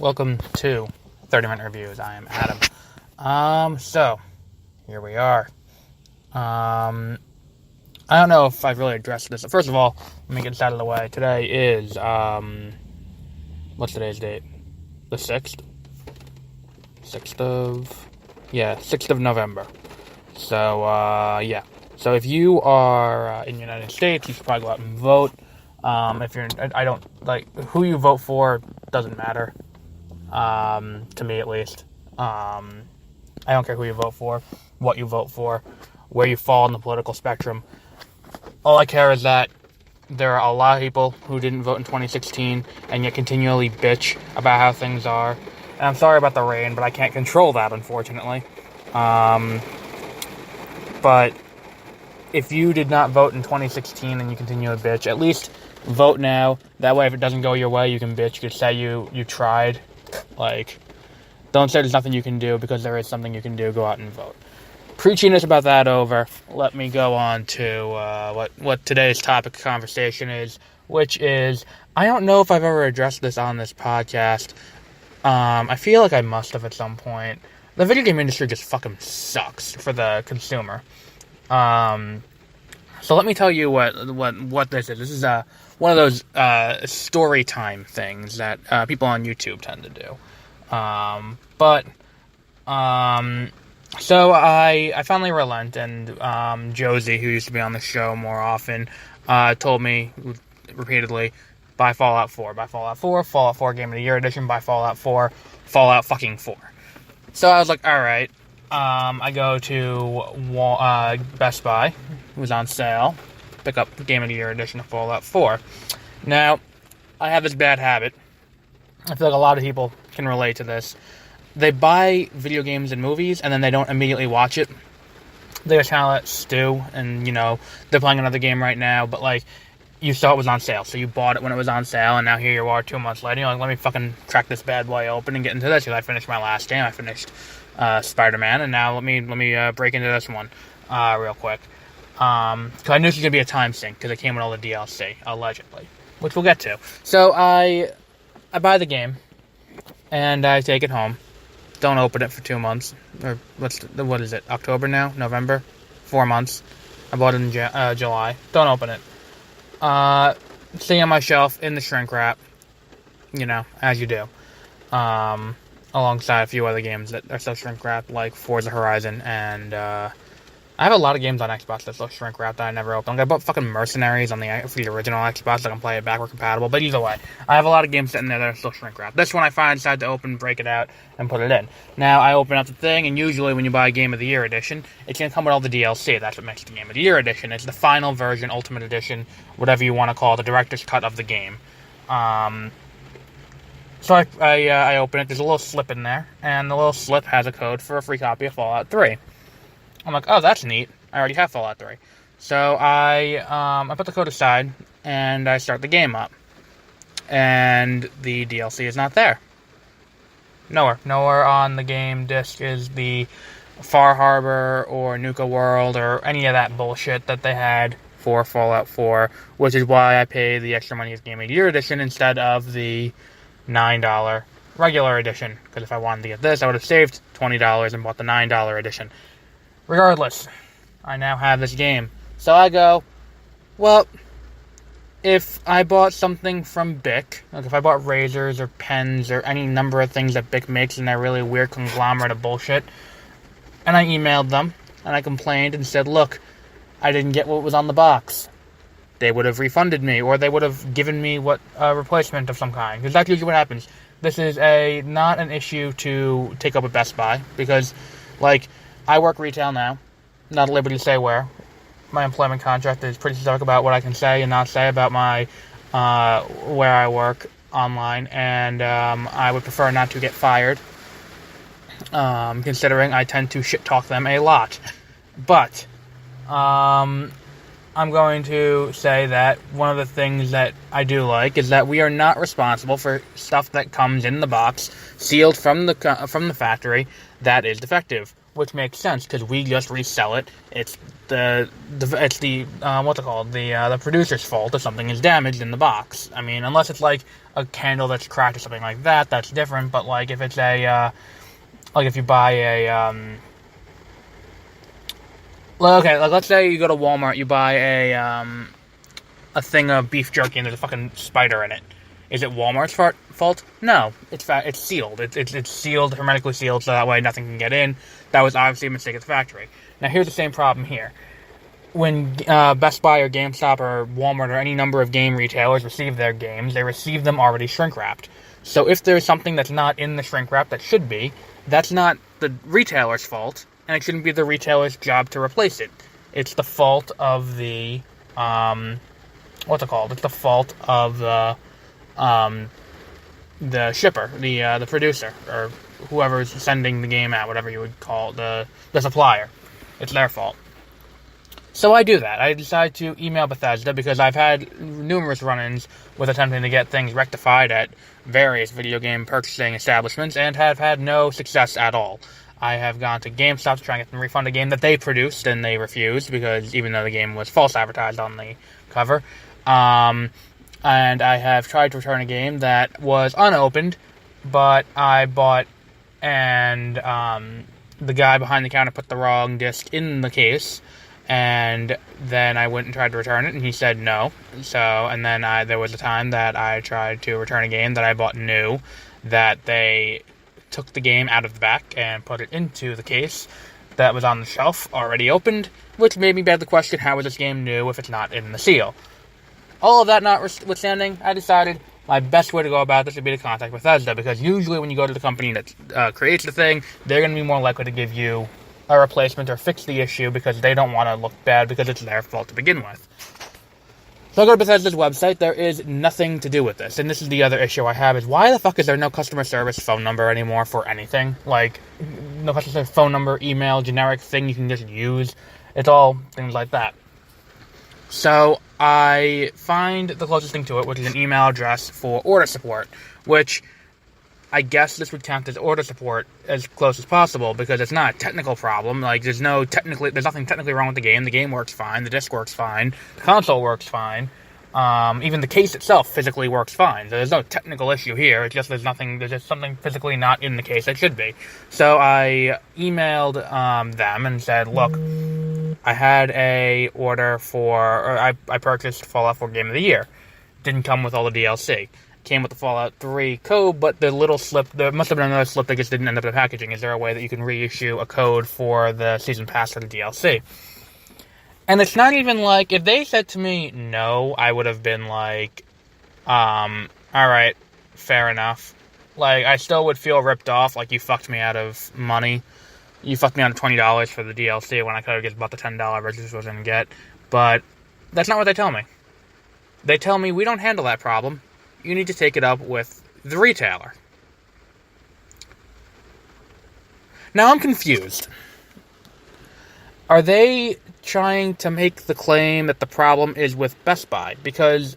Welcome to 30-Minute Reviews. I am Adam. So, here we are. I don't know if I've really addressed this. First of all, let me get this out of the way. Today is, what's today's date? The 6th? 6th of November. So, yeah. So if you are in the United States, you should probably go out and vote. If you're, I don't, who you vote for doesn't matter. To me at least. I don't care who you vote for, what you vote for, where you fall on the political spectrum. All I care is that there are a lot of people who didn't vote in 2016 and yet continually bitch about how things are. And I'm sorry about the rain, but I can't control that, unfortunately. But if you did not vote in 2016 and you continue to bitch, at least vote now. That way, if it doesn't go your way, you can bitch. You can say you tried. Don't say there's nothing you can do, because there is something you can do. Go out and vote. Preachiness about that over, let me go on to what today's topic of conversation is, which is, I don't know if I've ever addressed this on this podcast. I feel like I must have at some point. The video game industry just fucking sucks for the consumer. So let me tell you what this is. This is one of those story time things that people on YouTube tend to do. So I finally relent, and Josie, who used to be on the show more often, told me repeatedly, buy Fallout 4, Fallout 4 Game of the Year Edition, buy Fallout 4, Fallout fucking 4. So I was like, alright. I go to Best Buy, it was on sale, pick up Game of the Year Edition of Fallout 4. Now, I have this bad habit. I feel like a lot of people can relate to this. They buy video games and movies, and then they don't immediately watch it. They just kind of let it stew, and, they're playing another game right now, but, you saw it was on sale, so you bought it when it was on sale, and now here you are 2 months later, you're like, let me fucking crack this bad boy open and get into this, because I finished my last game. I finished Spider-Man, and now let me break into this one real quick. Because I knew this was going to be a time sink, because it came with all the DLC, allegedly, which we'll get to. So I buy the game, and I take it home. Don't open it for 2 months. Or what is it? October now? November? 4 months. I bought it in July. Don't open it. Sitting on my shelf in the shrink wrap. As you do. Alongside a few other games that are still shrink wrapped, like Forza Horizon, and I have a lot of games on Xbox that still shrink wrapped that I never opened. I bought fucking Mercenaries for the original Xbox, so I can play it backward compatible. But either way, I have a lot of games sitting there that are still shrink wrapped. This one I finally decided to open, break it out, and put it in. Now I open up the thing, and usually when you buy a Game of the Year edition, it's gonna come with all the DLC. That's what makes the Game of the Year edition. It's the final version, Ultimate Edition, whatever you want to call it, the director's cut of the game. So I open it. There's a little slip in there, and the little slip has a code for a free copy of Fallout 3. I'm like, oh, that's neat. I already have Fallout 3. So I put the code aside, and I start the game up. And the DLC is not there. Nowhere on the game disc is the Far Harbor or Nuka World or any of that bullshit that they had for Fallout 4, which is why I pay the extra money as Game of the Year Edition instead of the $9 regular edition. Because if I wanted to get this, I would have saved $20 and bought the $9 edition. Regardless, I now have this game. So I go, well, if I bought something from Bic, like if I bought razors or pens or any number of things that Bic makes in that really weird conglomerate of bullshit, and I emailed them, and I complained and said, look, I didn't get what was on the box, they would have refunded me, or they would have given me a replacement of some kind, because that's usually what happens. This is not an issue to take up with Best Buy, because, I work retail now, not at liberty to say where. My employment contract is pretty specific about what I can say and not say about my where I work online, and I would prefer not to get fired, considering I tend to shit-talk them a lot. But I'm going to say that one of the things that I do like is that we are not responsible for stuff that comes in the box, sealed from the factory, that is defective. which makes sense because we just resell it. It's the producer's fault if something is damaged in the box. I mean, unless it's like a candle that's cracked or something like that, that's different. But like if it's if you buy let's say you go to Walmart, you buy a thing of beef jerky and there's a fucking spider in it. Is it Walmart's fault? No, it's sealed. It's sealed, hermetically sealed, so that way nothing can get in. That was obviously a mistake at the factory. Now here's the same problem here. When Best Buy or GameStop or Walmart or any number of game retailers receive their games, they receive them already shrink-wrapped. So if there's something that's not in the shrink-wrap that should be, that's not the retailer's fault, and it shouldn't be the retailer's job to replace it. It's the fault of the It's the fault of the shipper, the producer, or whoever's sending the game out, whatever you would call the supplier. It's their fault. So I do that. I decide to email Bethesda because I've had numerous run-ins with attempting to get things rectified at various video game purchasing establishments and have had no success at all. I have gone to GameStop to try and get them to refund a game that they produced, and they refused because even though the game was false advertised on the cover. And I have tried to return a game that was unopened, but I bought, and the guy behind the counter put the wrong disc in the case, and then I went and tried to return it, and he said no. So, and then there was a time that I tried to return a game that I bought new, that they took the game out of the back and put it into the case that was on the shelf, already opened, which made me beg the question, how is this game new if it's not in the seal? All of that notwithstanding, I decided my best way to go about this would be to contact Bethesda, because usually when you go to the company that creates the thing, they're going to be more likely to give you a replacement or fix the issue because they don't want to look bad because it's their fault to begin with. So I go to Bethesda's website. There is nothing to do with this, and this is the other issue I have, is why the fuck is there no customer service phone number anymore for anything? Like, no customer service phone number, email, generic thing you can just use. It's all things like that. So I find the closest thing to it, which is an email address for order support, which I guess this would count as order support as close as possible because it's not a technical problem. Like, there's nothing technically wrong with the game. The game works fine. The disc works fine. The console works fine. Even the case itself physically works fine. So there's no technical issue here. It's just there's just something physically not in the case that should be. So I emailed them and said, look, I had a order I purchased Fallout 4 Game of the Year. Didn't come with all the DLC. Came with the Fallout 3 code, but the little slip, there must have been another slip that just didn't end up in the packaging. Is there a way that you can reissue a code for the season pass for the DLC? And it's not even like, if they said to me no, I would have been like, alright, fair enough. Like, I still would feel ripped off, like, you fucked me out of money. You fucked me out of $20 for the DLC when I could have just bought the $10 version I was going to get. But that's not what they tell me. They tell me, we don't handle that problem. You need to take it up with the retailer. Now I'm confused. Are they trying to make the claim that the problem is with Best Buy? Because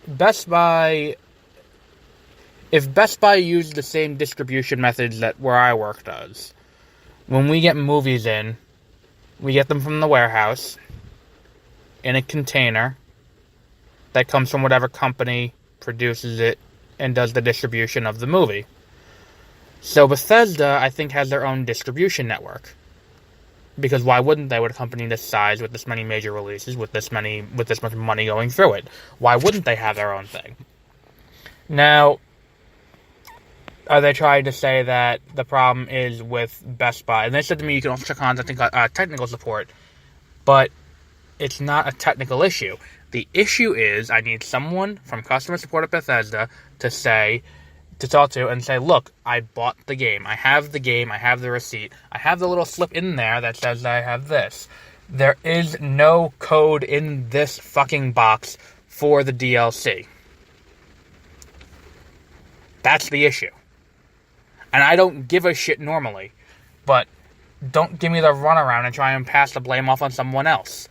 if Best Buy uses the same distribution methods that where I work does, when we get movies in, we get them from the warehouse in a container that comes from whatever company produces it and does the distribution of the movie. So Bethesda, I think, has their own distribution network. Because why wouldn't they, with a company this size, with this many major releases, with this much money going through it? Why wouldn't they have their own thing? Now, are they trying to say that the problem is with Best Buy? And they said to me you can also contact technical support, but it's not a technical issue. The issue is I need someone from customer support at Bethesda to talk to and say, look, I bought the game. I have the receipt. I have the little slip in there that says I have this. There is no code in this fucking box for the DLC. That's the issue. And I don't give a shit normally, but don't give me the runaround and try and pass the blame off on someone else.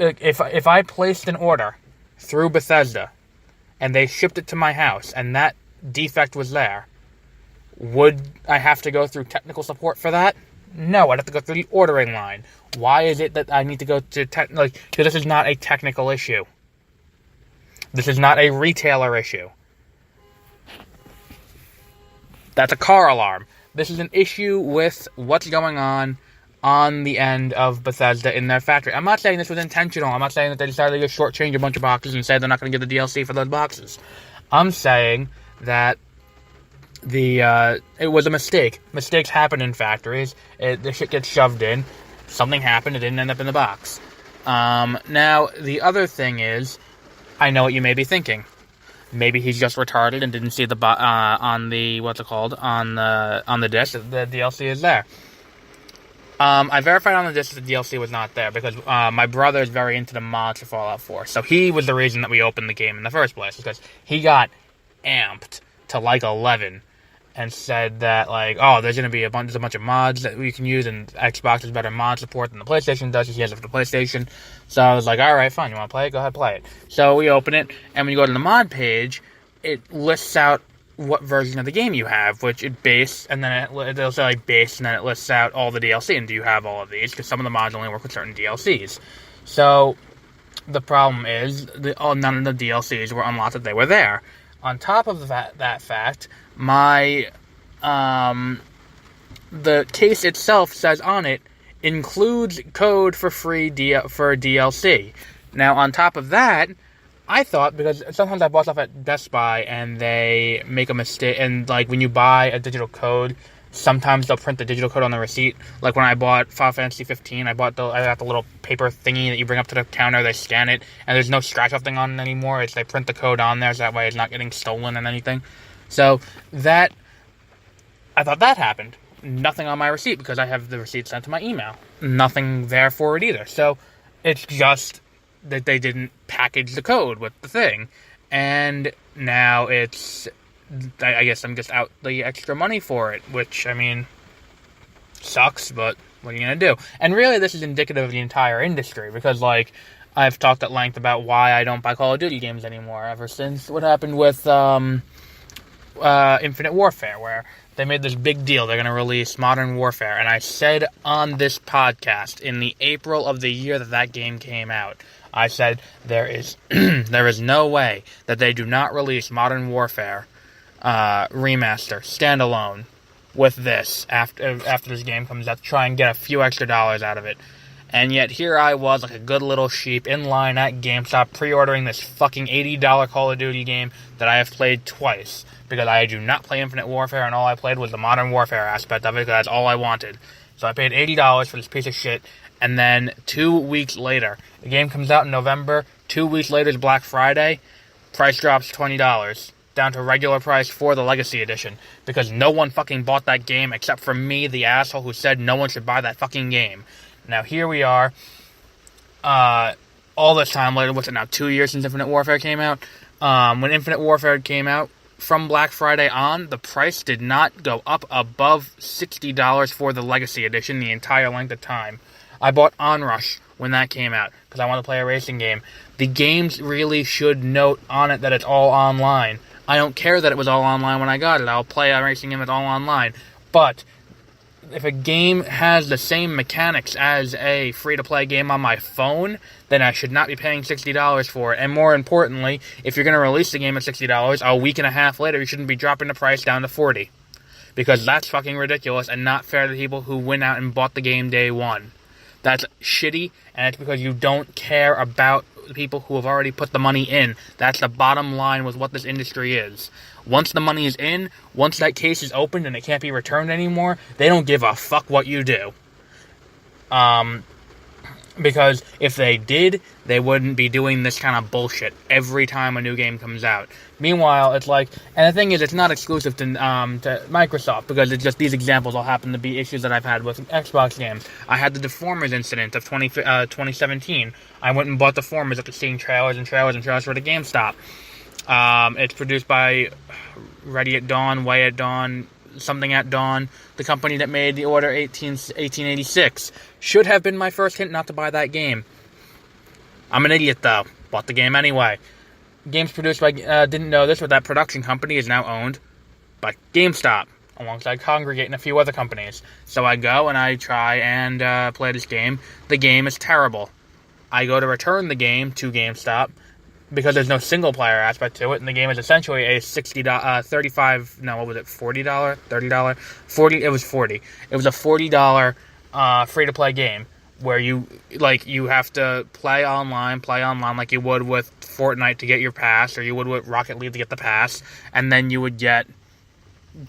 If I placed an order through Bethesda and they shipped it to my house and that defect was there, would I have to go through technical support for that? No, I'd have to go through the ordering line. Why is it that I need to go to because this is not a technical issue. This is not a retailer issue. That's a car alarm. This is an issue with what's going on the end of Bethesda in their factory. I'm not saying this was intentional. I'm not saying that they decided to just shortchange a bunch of boxes and say they're not going to give the DLC for those boxes. I'm saying that it was a mistake. Mistakes happen in factories. The shit gets shoved in. Something happened. It didn't end up in the box. Now, the other thing is, I know what you may be thinking. Maybe he's just retarded and didn't see the on the on the disc. The DLC is there. I verified on the disc that the DLC was not there because my brother is very into the mods for Fallout 4. So he was the reason that we opened the game in the first place, because he got amped to like 11 and said that, like, oh, there's a bunch of mods that we can use, and Xbox has better mod support than the PlayStation does. He has it for the PlayStation. So I was like, all right, fine, you want to play it? Go ahead, play it. So we open it, and when you go to the mod page, it lists out what version of the game you have, which it base, and then it'll say like base, and then it lists out all the DLC, and do you have all of these? Because some of the mods only work with certain DLCs. So the problem is none of the DLCs were unlocked that they were there. On top of that fact, the case itself says on it includes code for free for DLC. Now, on top of that, I thought, because sometimes I bought stuff at Best Buy and they make a mistake, and like when you buy a digital code, sometimes they'll print the digital code on the receipt. Like when I bought Final Fantasy 15, I got the little paper thingy that you bring up to the counter, they scan it, and there's no scratch-off thing on it anymore. They print the code on there, so that way it's not getting stolen and anything. So I thought that happened. Nothing on my receipt, because I have the receipt sent to my email. Nothing there for it either. So it's just that they didn't package the code with the thing. And now I guess I'm just out the extra money for it, which, I mean, sucks, but what are you going to do? And really, this is indicative of the entire industry, because, like, I've talked at length about why I don't buy Call of Duty games anymore, ever since what happened with Infinite Warfare, where they made this big deal. They're going to release Modern Warfare, and I said on this podcast in the April of the year that game came out, I said there is no way that they do not release Modern Warfare remaster standalone with this after this game comes out to try and get a few extra dollars out of it. And yet here I was, like a good little sheep, in line at GameStop pre-ordering this fucking $80 Call of Duty game that I have played twice, because I do not play Infinite Warfare, and all I played was the Modern Warfare aspect of it, because that's all I wanted. So I paid $80 for this piece of shit, and then 2 weeks later, the game comes out in November, 2 weeks later is Black Friday, price drops $20, down to regular price for the Legacy Edition, because no one fucking bought that game except for me, the asshole who said no one should buy that fucking game. Now here we are, all this time later, what's it now, 2 years since Infinite Warfare came out? When Infinite Warfare came out, from Black Friday on, the price did not go up above $60 for the Legacy Edition the entire length of time. I bought Onrush when that came out, because I want to play a racing game. The games really should note on it that it's all online. I don't care that it was all online when I got it. I'll play a racing game that's all online. But if a game has the same mechanics as a free-to-play game on my phone, then I should not be paying $60 for it. And more importantly, if you're going to release the game at $60, a week and a half later, you shouldn't be dropping the price down to $40. Because that's fucking ridiculous and not fair to the people who went out and bought the game day one. That's shitty, and it's because you don't care about the people who have already put the money in. That's the bottom line with what this industry is. Once the money is in, once that case is opened and it can't be returned anymore, they don't give a fuck what you do. Because if they did, they wouldn't be doing this kind of bullshit every time a new game comes out. Meanwhile, it's like, and the thing is, it's not exclusive to Microsoft, because it's just these examples all happen to be issues that I've had with Xbox games. I had the Deformers incident of 2017. I went and bought Deformers after seeing trailers and trailers and trailers for the GameStop. It's produced by Ready at Dawn, Way at Dawn, Something at Dawn, the company that made The Order 1886. Should have been my first hint not to buy that game. I'm an idiot, though. Bought the game anyway. Games produced by, didn't know this, but that production company is now owned by GameStop. alongside Congregate and a few other companies. So I go and I try and play this game. The game is terrible. I go to return the game to GameStop because there's no single player aspect to it, and the game is essentially a $35, no, what was it, $40, $30, 40, it was 40. It was a $40 free-to-play game where you have to play online like you would with Fortnite to get your pass, or you would with Rocket League to get the pass, and then you would get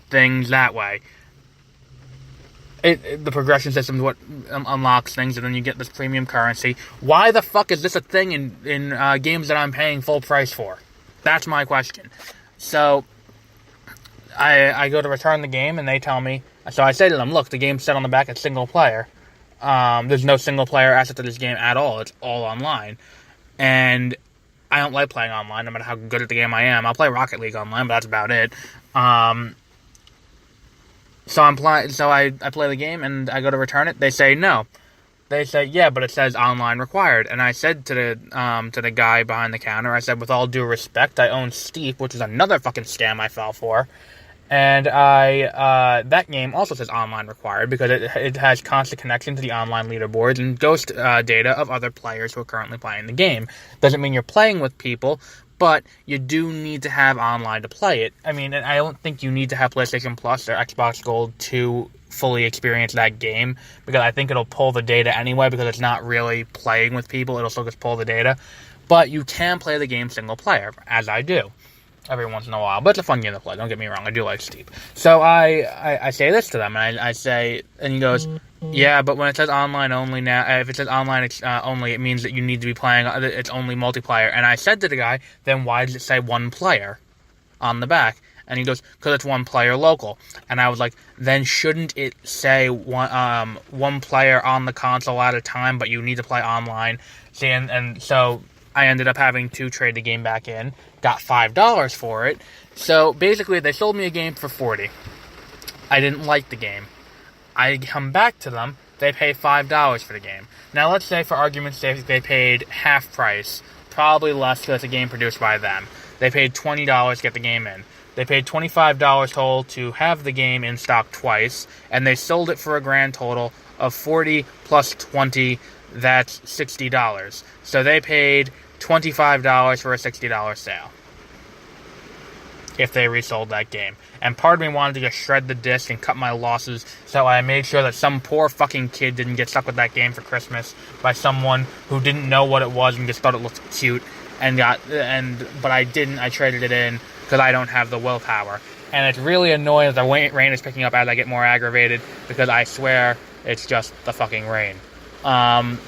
things that way. The progression system is what unlocks things, and then you get this premium currency. Why the fuck is this a thing in games that I'm paying full price for? That's my question. So, I go to return the game, and they tell me... So I say to them, look, the game's set on the back as single player. There's no single player asset to this game at all. It's all online. And I don't like playing online, no matter how good at the game I am. I'll play Rocket League online, but that's about it. So I play the game, and I go to return it. They say no. They say, yeah, but it says online required. And I said to the guy behind the counter, I said, with all due respect, I own Steep, which is another fucking scam I fell for. And that game also says online required because it has constant connection to the online leaderboards and ghost data of other players who are currently playing the game. Doesn't mean you're playing with people, but you do need to have online to play it. I mean, I don't think you need to have PlayStation Plus or Xbox Gold to fully experience that game, because I think it'll pull the data anyway, because it's not really playing with people. It'll still just pull the data. But you can play the game single player, as I do, every once in a while. But it's a fun game to play, don't get me wrong. I do like Steep. So I say this to them, and I say, and he goes, yeah, but when it says online only now, if it says online only, it means that you need to be playing, it's only multiplayer. And I said to the guy, then why does it say one player on the back? And he goes, because it's one player local. And I was like, then shouldn't it say one player on the console at a time, but you need to play online? See, and so I ended up having to trade the game back in, got $5 for it. So basically, they sold me a game for $40. I didn't like the game. I come back to them, they pay $5 for the game. Now, let's say, for argument's sake, they paid half price, probably less because it's a game produced by them. They paid $20 to get the game in. They paid $25 total to have the game in stock twice, and they sold it for a grand total of $40 plus $20, that's $60. So they paid $25 for a $60 sale, if they resold that game. And part of me wanted to just shred the disc and cut my losses, so I made sure that some poor fucking kid didn't get stuck with that game for Christmas by someone who didn't know what it was and just thought it looked cute, but I didn't. I traded it in because I don't have the willpower. And it's really annoying that the rain is picking up as I get more aggravated, because I swear it's just the fucking rain. One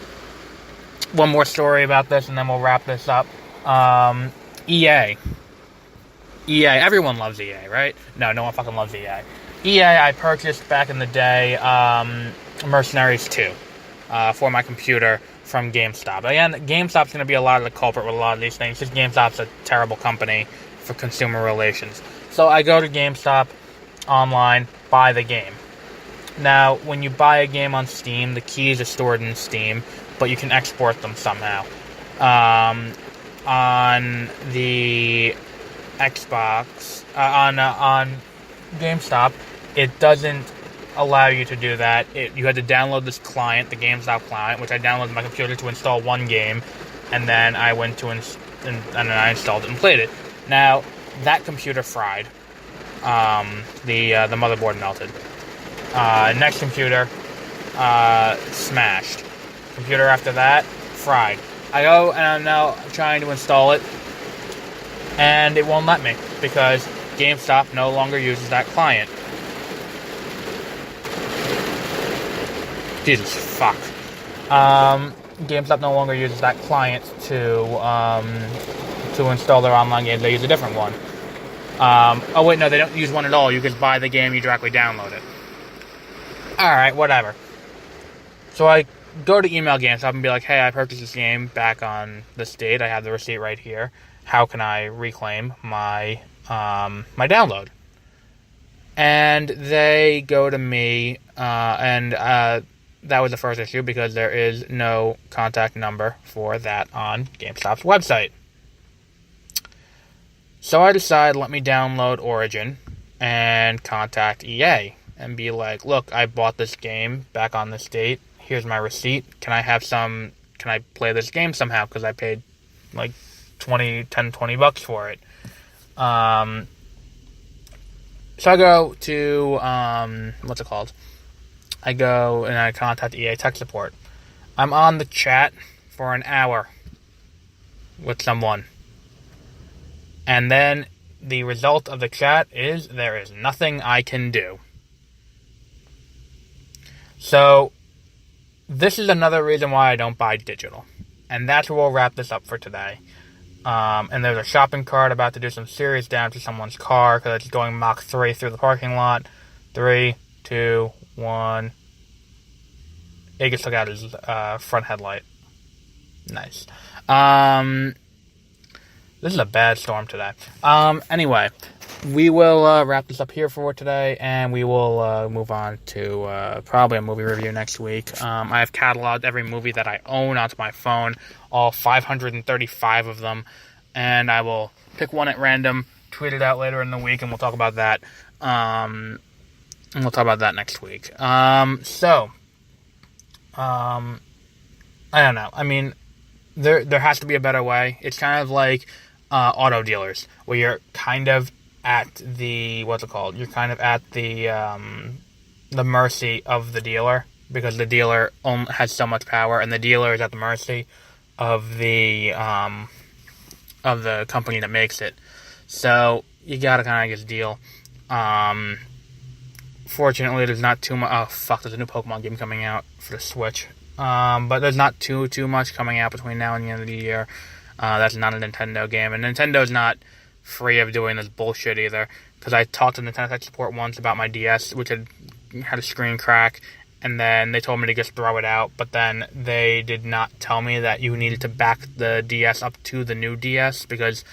more story about this, and then we'll wrap this up. EA. Everyone loves EA, right? No one fucking loves EA. EA, I purchased back in the day, Mercenaries 2, for my computer from GameStop. Again, GameStop's going to be a lot of the culprit with a lot of these things, because GameStop's a terrible company for consumer relations. So I go to GameStop online, buy the game. Now, when you buy a game on Steam, the keys are stored in Steam, but you can export them somehow. On the Xbox, on GameStop, it doesn't allow you to do that. You had to download this client, the GameStop client, which I downloaded on my computer to install one game, and then I went to and then I installed it and played it. Now, that computer fried. The motherboard melted. Next computer, smashed. Computer after that, fried. I go and I'm now trying to install it, and it won't let me because GameStop no longer uses that client. Jesus fuck. GameStop no longer uses that client to install their online games. They use a different one. Oh wait, no, they don't use one at all. You just buy the game, you directly download it. Alright, whatever. So I go to email GameStop and be like, hey, I purchased this game back on this date. I have the receipt right here. How can I reclaim my my download? And they go to me, and that was the first issue because there is no contact number for that on GameStop's website. So I decide, let me download Origin and contact EA and be like, look, I bought this game back on this date. Here's my receipt. Can I play this game somehow? Because I paid like $20 for it. So I go to, what's it called? I go and I contact EA tech support. I'm on the chat for an hour with someone. And then the result of the chat is there is nothing I can do. So this is another reason why I don't buy digital. And that's where we'll wrap this up for today. And there's a shopping cart about to do some serious damage to someone's car because it's going Mach 3 through the parking lot. 3, 2, 1. It just took out his front headlight. Nice. This is a bad storm today. Anyway, we will wrap this up here for today, and we will move on to probably a movie review next week. I have cataloged every movie that I own onto my phone, all 535 of them, and I will pick one at random, tweet it out later in the week, and we'll talk about that. And we'll talk about that next week. I don't know. I mean, there has to be a better way. It's kind of like auto dealers, where you're kind of at the, what's it called? You're kind of at the mercy of the dealer, because the dealer has so much power, and the dealer is at the mercy of the company that makes it. So you gotta kind of just deal. Fortunately, there's not too much. Oh fuck! There's a new Pokemon game coming out for the Switch. But there's not too much coming out between now and the end of the year. That's not a Nintendo game, and Nintendo's not free of doing this bullshit either. Because I talked to Nintendo tech support once about my DS, which had a screen crack, and then they told me to just throw it out. But then they did not tell me that you needed to back the DS up to the new DS because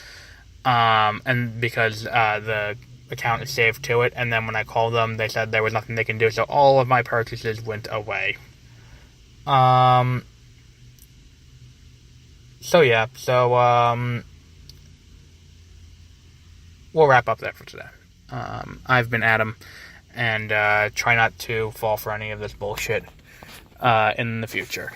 the account is saved to it. And then when I called them, they said there was nothing they can do. So all of my purchases went away. We'll wrap up there for today. I've been Adam, and try not to fall for any of this bullshit in the future.